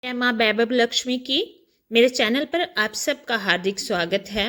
जय माँ वैभव लक्ष्मी की। मेरे चैनल पर आप सबका हार्दिक स्वागत है।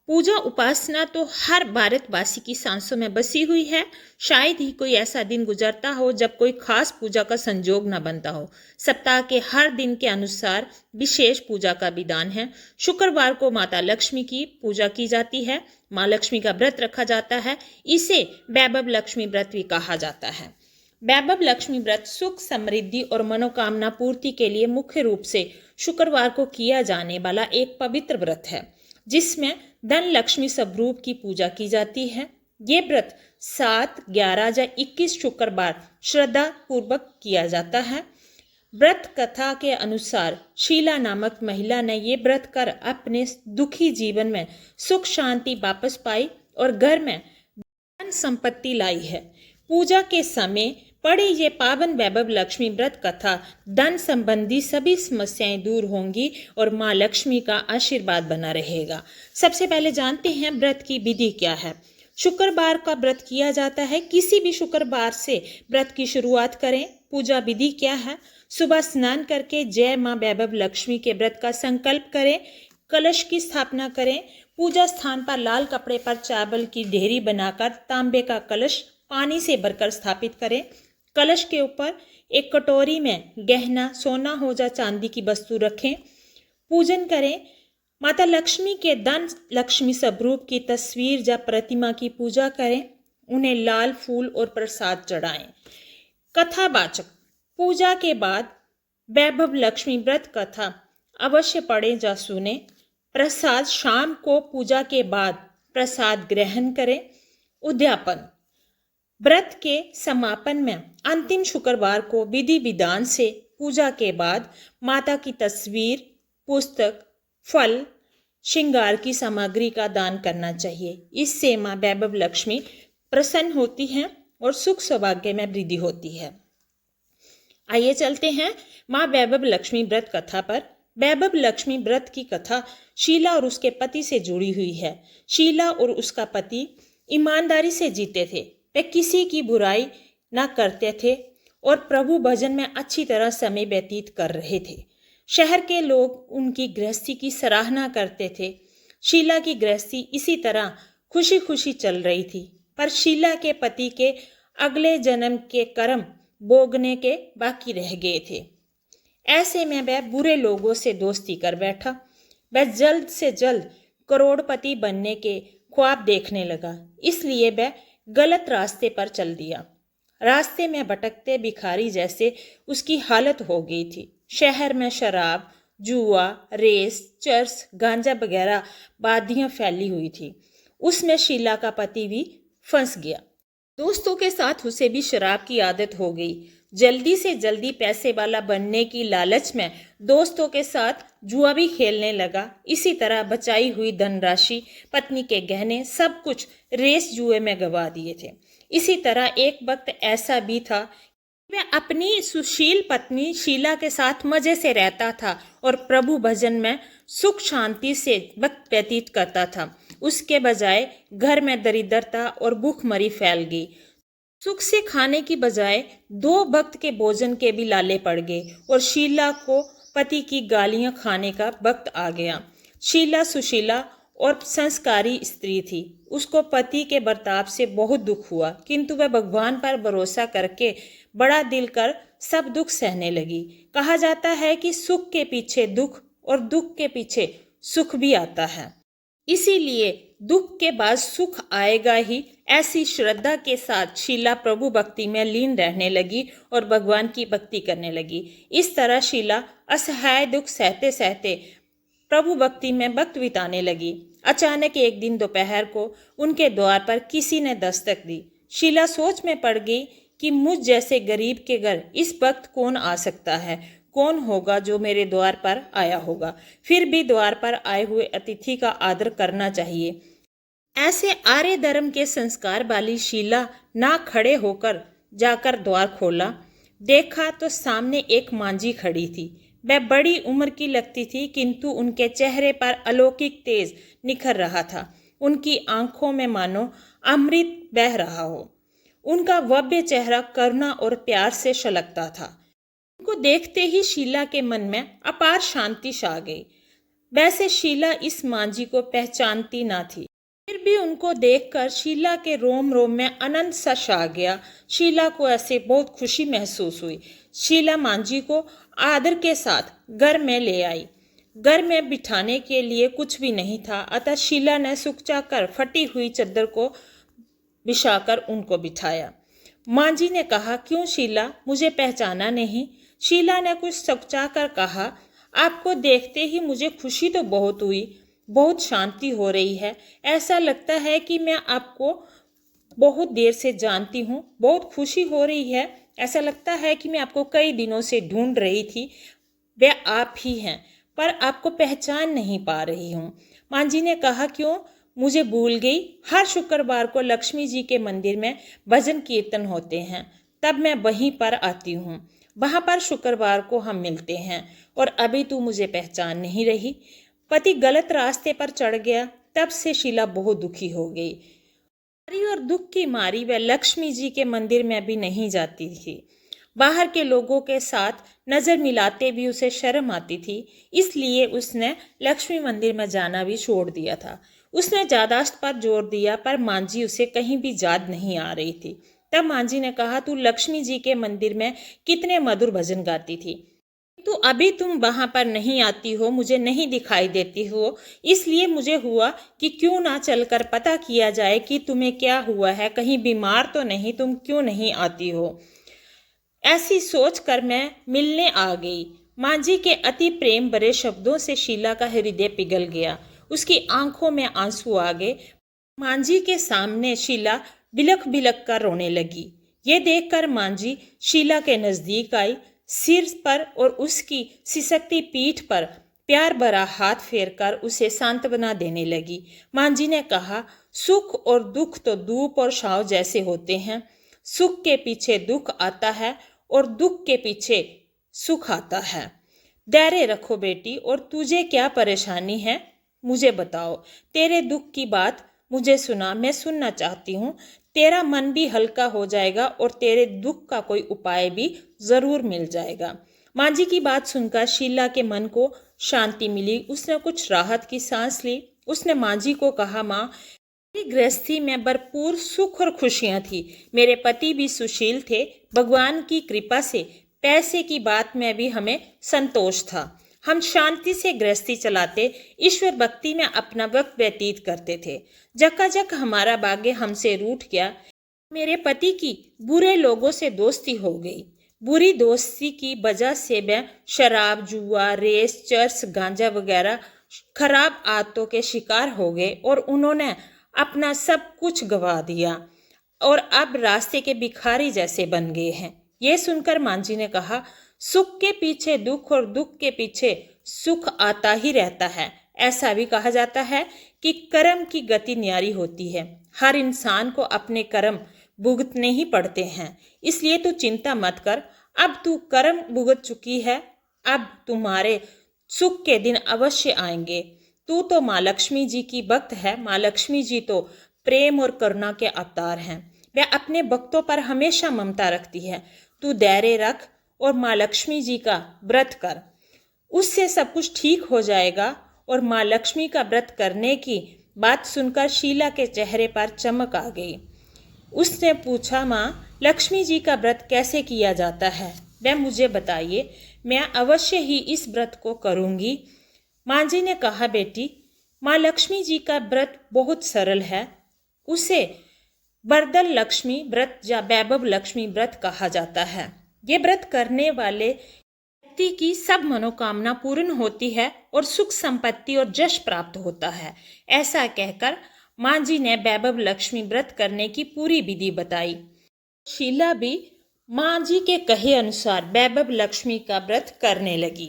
पूजा उपासना तो हर भारतवासी की सांसों में बसी हुई है। शायद ही कोई ऐसा दिन गुजरता हो जब कोई खास पूजा का संजोग न बनता हो। सप्ताह के हर दिन के अनुसार विशेष पूजा का विधान है। शुक्रवार को माता लक्ष्मी की पूजा की जाती है। माँ लक्ष्मी का व्रत रखा जाता है। इसे वैभव लक्ष्मी व्रत भी कहा जाता है। वैभव लक्ष्मी व्रत सुख, समृद्धि और मनोकामना पूर्ति के लिए मुख्य रूप से शुक्रवार को किया जाने वाला एक पवित्र व्रत है, जिसमें धन लक्ष्मी स्वरूप की पूजा की जाती है। ये व्रत 7, 11 या 21 शुक्रवार श्रद्धा पूर्वक किया जाता है। व्रत कथा के अनुसार शीला नामक महिला ने ये व्रत कर अपने दुखी जीवन में सुख शांति वापस पाई और घर में धन संपत्ति लाई है। पूजा के समय पढ़े ये पावन वैभव लक्ष्मी व्रत कथा धन संबंधी सभी समस्याएं दूर होंगी और माँ लक्ष्मी का आशीर्वाद बना रहेगा। सबसे पहले जानते हैं व्रत की विधि क्या है। शुक्रवार का व्रत किया जाता है। किसी भी शुक्रवार से व्रत की शुरुआत करें। पूजा विधि क्या है। सुबह स्नान करके जय माँ वैभव लक्ष्मी के व्रत का संकल्प करें। कलश की स्थापना करें। पूजा स्थान पर लाल कपड़े पर चावल की ढेरी बनाकर तांबे का कलश पानी से भरकर स्थापित करें। कलश के ऊपर एक कटोरी में गहना, सोना हो या चांदी की वस्तु रखें। पूजन करें। माता लक्ष्मी के धन लक्ष्मी स्वरूप की तस्वीर या प्रतिमा की पूजा करें। उन्हें लाल फूल और प्रसाद चढ़ाएं। कथावाचक पूजा के बाद वैभव लक्ष्मी व्रत कथा अवश्य पढ़ें या सुने। प्रसाद शाम को पूजा के बाद प्रसाद ग्रहण करें। उद्यापन व्रत के समापन में अंतिम शुक्रवार को विधि विधान से पूजा के बाद माता की तस्वीर, पुस्तक, फल, श्रृंगार की सामग्री का दान करना चाहिए। इससे माँ वैभव लक्ष्मी प्रसन्न होती हैं और सुख सौभाग्य में वृद्धि होती है। आइए चलते हैं माँ वैभव लक्ष्मी व्रत कथा पर। वैभव लक्ष्मी व्रत की कथा शीला और उसके पति से जुड़ी हुई है। शीला और उसका पति ईमानदारी से जीते थे। वे किसी की बुराई न करते थे और प्रभु भजन में अच्छी तरह समय व्यतीत कर रहे थे। शहर के लोग उनकी गृहस्थी की सराहना करते थे। शीला की गृहस्थी इसी तरह खुशी खुशी चल रही थी, पर शीला के पति के अगले जन्म के कर्म भोगने के बाकी रह गए थे। ऐसे में वह बुरे लोगों से दोस्ती कर बैठा। वह जल्द से जल्द करोड़पति बनने के ख्वाब देखने लगा, इसलिए वह गलत रास्ते पर चल दिया। रास्ते में भटकते भिखारी जैसे उसकी हालत हो गई थी। शहर में शराब, जुआ, रेस, चर्स, गांजा वगैरह बादियां फैली हुई थी। उसमें शीला का पति भी फंस गया। दोस्तों के साथ उसे भी शराब की आदत हो गई। जल्दी से जल्दी पैसे वाला बनने की लालच में दोस्तों के साथ जुआ भी खेलने लगा। इसी तरह बचाई हुई धनराशि, पत्नी के गहने, सब कुछ रेस जुए में गंवा दिए थे। इसी तरह एक वक्त ऐसा भी था कि वह अपनी सुशील पत्नी शीला के साथ मजे से रहता था और प्रभु भजन में सुख शांति से वक्त व्यतीत करता था। उसके बजाय घर में दरिद्रता और भूखमरी फैल गई। सुख से खाने की बजाय 2 वक्त के भोजन के भी लाले पड़ गए और शीला को पति की गालियां खाने का वक्त आ गया। शीला सुशीला और संस्कारी स्त्री थी। उसको पति के बर्ताव से बहुत दुख हुआ, किंतु वह भगवान पर भरोसा करके बड़ा दिल कर सब दुख सहने लगी। कहा जाता है कि सुख के पीछे दुख और दुख के पीछे सुख भी आता है, इसीलिए दुख के बाद सुख आएगा ही। ऐसी श्रद्धा के साथ शीला प्रभु भक्ति में लीन रहने लगी और भगवान की भक्ति करने लगी। इस तरह शीला असहाय दुख सहते सहते प्रभु भक्ति में वक्त बिताने लगी। अचानक एक दिन दोपहर को उनके द्वार पर किसी ने दस्तक दी। शीला सोच में पड़ गई कि मुझ जैसे गरीब के घर इस वक्त कौन आ सकता है। कौन होगा जो मेरे द्वार पर आया होगा। फिर भी द्वार पर आए हुए अतिथि का आदर करना चाहिए। ऐसे आर्य धर्म के संस्कार वाली शीला ना खड़े होकर जाकर द्वार खोला। देखा तो सामने एक मांझी खड़ी थी। वह बड़ी उम्र की लगती थी, किंतु उनके चेहरे पर अलौकिक तेज निखर रहा था। उनकी आंखों में मानो अमृत बह रहा हो। उनका भव्य चेहरा करुणा और प्यार से छलकता था। उनको देखते ही शीला के मन में अपार शांति छा गई। वैसे शीला इस मांझी को पहचानती ना थी, फिर भी उनको देखकर शीला के रोम रोम में आनंद सा छा गया। शीला को ऐसे बहुत खुशी महसूस हुई। शीला मांझी को आदर के साथ घर में ले आई। घर में बिठाने के लिए कुछ भी नहीं था, अतः शीला ने सुकचा कर फटी हुई चादर को बिछाकर उनको बिठाया। मांझी ने कहा, क्यों शीला, मुझे पहचाना नहीं? शीला ने कुछ सकुचा कर कहा, आपको देखते ही मुझे खुशी तो बहुत हुई, बहुत शांति हो रही है। ऐसा लगता है कि मैं आपको बहुत देर से जानती हूँ। बहुत खुशी हो रही है। ऐसा लगता है कि मैं आपको कई दिनों से ढूंढ रही थी। वे आप ही हैं, पर आपको पहचान नहीं पा रही हूँ। मांझी ने कहा, क्यों, मुझे भूल गई? हर शुक्रवार को लक्ष्मी जी के मंदिर में भजन कीर्तन होते हैं, तब मैं वहीं पर आती हूँ। वहाँ पर शुक्रवार को हम मिलते हैं और अभी तू मुझे पहचान नहीं रही। पति गलत रास्ते पर चढ़ गया। तब से शीला बहुत दुखी हो गई और दुख की मारी वह लक्ष्मी जी के मंदिर में भी नहीं जाती थी। बाहर के लोगों के साथ नजर मिलाते भी उसे शर्म आती थी, इसलिए उसने लक्ष्मी मंदिर में जाना भी छोड़ दिया था। उसने यादाश्त पर जोर दिया, पर मांझी उसे कहीं भी याद नहीं आ रही थी। तब मांझी ने कहा, तू लक्ष्मी जी के मंदिर में कितने मधुर भजन गाती थी, तो अभी तुम वहां पर नहीं आती हो, मुझे नहीं दिखाई देती हो। इसलिए मुझे हुआ कि क्यों ना चलकर पता किया जाए कि तुम्हें क्या हुआ है, कहीं बीमार तो नहीं, तुम क्यों नहीं आती हो। ऐसी सोचकर मैं मिलने आ गई। मांझी के अति प्रेम भरे शब्दों से शीला का हृदय पिघल गया। उसकी आंखों में आंसू आ गए। मांझी के सामने शीला बिलख बिलख कर रोने लगी। ये देखकर मांझी शीला के नजदीक आई। सिर पर और उसकी सिसकती पीठ पर प्यार भरा हाथ फेरकर उसे सांत्वना देने लगी। मांझी ने कहा, सुख और दुख तो धूप और छांव जैसे होते हैं। सुख के पीछे दुख आता है और दुख के पीछे सुख आता है। धैर्य रखो बेटी, और तुझे क्या परेशानी है, मुझे बताओ। तेरे दुख की बात मुझे सुना, मैं सुनना चाहती हूँ। तेरा मन भी हल्का हो जाएगा और तेरे दुख का कोई उपाय भी जरूर मिल जाएगा। मांझी की बात सुनकर शीला के मन को शांति मिली। उसने कुछ राहत की सांस ली। उसने मांझी को कहा, माँ, मेरी गृहस्थी में भरपूर सुख और खुशियां थी। मेरे पति भी सुशील थे। भगवान की कृपा से पैसे की बात में भी हमें संतोष था। हम शांति से गृहस्थी चलाते, ईश्वर भक्ति में अपना वक्त व्यतीत करते थे। जकाजक हमारा भाग्य हमसे रूठ गया। मेरे पति की बुरे लोगों से दोस्ती हो गई। बुरी दोस्ती की वजह से वह शराब, जुआ, रेस, चर्स, गांजा वगैरह खराब आदतों के शिकार हो गए और उन्होंने अपना सब कुछ गवा दिया और अब रास्ते के भिखारी जैसे बन गए हैं। ये सुनकर मांझी ने कहा, सुख के पीछे दुख और दुख के पीछे सुख आता ही रहता है। ऐसा भी कहा जाता है कि कर्म की गति न्यारी होती है। हर इंसान को अपने कर्म भुगतने ही पड़ते हैं, इसलिए तू चिंता मत कर। अब तू कर्म भुगत चुकी है, अब तुम्हारे सुख के दिन अवश्य आएंगे। तू तो माँ लक्ष्मी जी की भक्त है। माँ लक्ष्मी जी तो प्रेम और करुणा के अवतार हैं। वह अपने भक्तों पर हमेशा ममता रखती है। तू धैर्य रख और माँ लक्ष्मी जी का व्रत कर, उससे सब कुछ ठीक हो जाएगा। और माँ लक्ष्मी का व्रत करने की बात सुनकर शीला के चेहरे पर चमक आ गई। उसने पूछा, माँ, लक्ष्मी जी का व्रत कैसे किया जाता है, वह मुझे बताइए, मैं अवश्य ही इस व्रत को करूँगी। मांझी ने कहा, बेटी, माँ लक्ष्मी जी का व्रत बहुत सरल है। उसे वरदल लक्ष्मी व्रत या वैभव लक्ष्मी व्रत कहा जाता है। ये व्रत करने वाले व्यक्ति की सब मनोकामना पूर्ण होती है और सुख संपत्ति और यश प्राप्त होता है। ऐसा कहकर मांझी ने वैभव लक्ष्मी व्रत करने की पूरी विधि बताई। शीला भी मांझी के कहे अनुसार वैभव लक्ष्मी का व्रत करने लगी।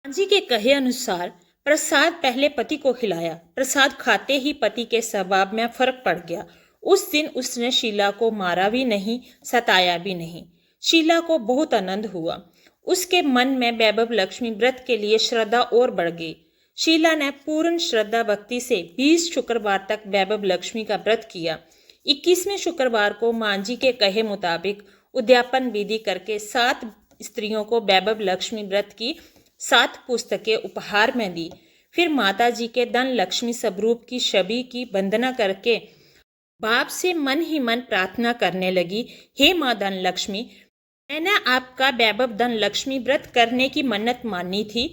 मांझी के कहे अनुसार प्रसाद पहले पति को खिलाया। प्रसाद खाते ही पति के स्वभाव में फर्क पड़ गया। उस दिन उसने शीला को मारा भी नहीं, सताया भी नहीं। शीला को बहुत आनंद हुआ। उसके मन में वैभव लक्ष्मी व्रत के लिए श्रद्धा और बढ़ गई। शीला ने पूर्ण श्रद्धा भक्ति से 20 शुक्रवार तक वैभव लक्ष्मी का व्रत किया। 21वें शुक्रवार को मांझी के कहे मुताबिक उद्यापन विधि करके 7 स्त्रियों को वैभव लक्ष्मी व्रत की 7 पुस्तकें उपहार में दी। फिर माता जी के धन लक्ष्मी स्वरूप की छवि की वंदना करके बाप से मन ही मन प्रार्थना करने लगी, हे माँ धन लक्ष्मी, मैंने आपका वैभव धन लक्ष्मी व्रत करने की मन्नत मानी थी,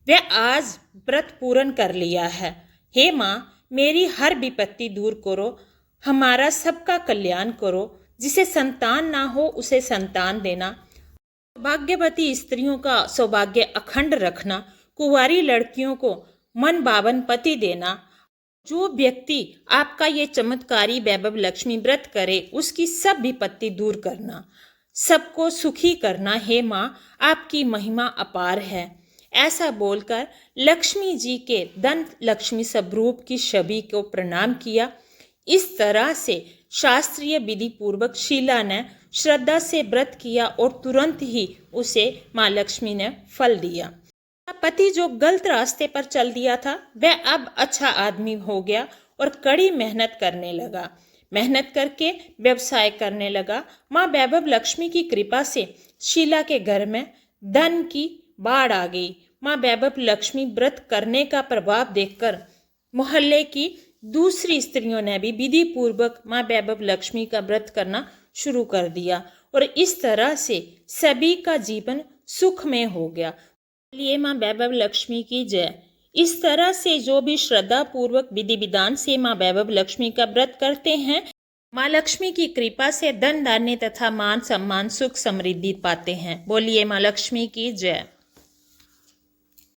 वह आज व्रत पूर्ण कर लिया है। हे माँ, मेरी हर विपत्ति दूर करो, हमारा सबका कल्याण करो, जिसे संतान ना हो उसे संतान देना, सौभाग्यवती स्त्रियों का सौभाग्य अखंड रखना, कुंवारी लड़कियों को मन बावन पति देना। जो व्यक्ति आपका ये चमत्कारी वैभव लक्ष्मी व्रत करे उसकी सब विपत्ति दूर करना, सबको सुखी करना। हे माँ, आपकी महिमा अपार है। ऐसा बोलकर लक्ष्मी जी के धन लक्ष्मी स्वरूप की छवि को प्रणाम किया। इस तरह से शास्त्रीय विधि पूर्वक शीला ने श्रद्धा से व्रत किया और तुरंत ही उसे माँ लक्ष्मी ने फल दिया। पति जो गलत रास्ते पर चल दिया था वह अब अच्छा आदमी हो गया और कड़ी मेहनत करने लगा। मेहनत करके व्यवसाय करने लगा। माँ वैभव लक्ष्मी की कृपा से शीला के घर में धन की बाढ़ आ गई। माँ वैभव लक्ष्मी व्रत करने का प्रभाव देखकर मोहल्ले की दूसरी स्त्रियों ने भी विधि पूर्वक माँ वैभव लक्ष्मी का व्रत करना शुरू कर दिया और इस तरह से सभी का जीवन सुखमय हो गया। लिए माँ वैभव लक्ष्मी की जय। इस तरह से जो भी श्रद्धा पूर्वक विधि विधान से माँ वैभव लक्ष्मी का व्रत करते हैं, माँ लक्ष्मी की कृपा से धन धान्य तथा मान सम्मान सुख समृद्धि पाते हैं। बोलिए माँ लक्ष्मी की जय।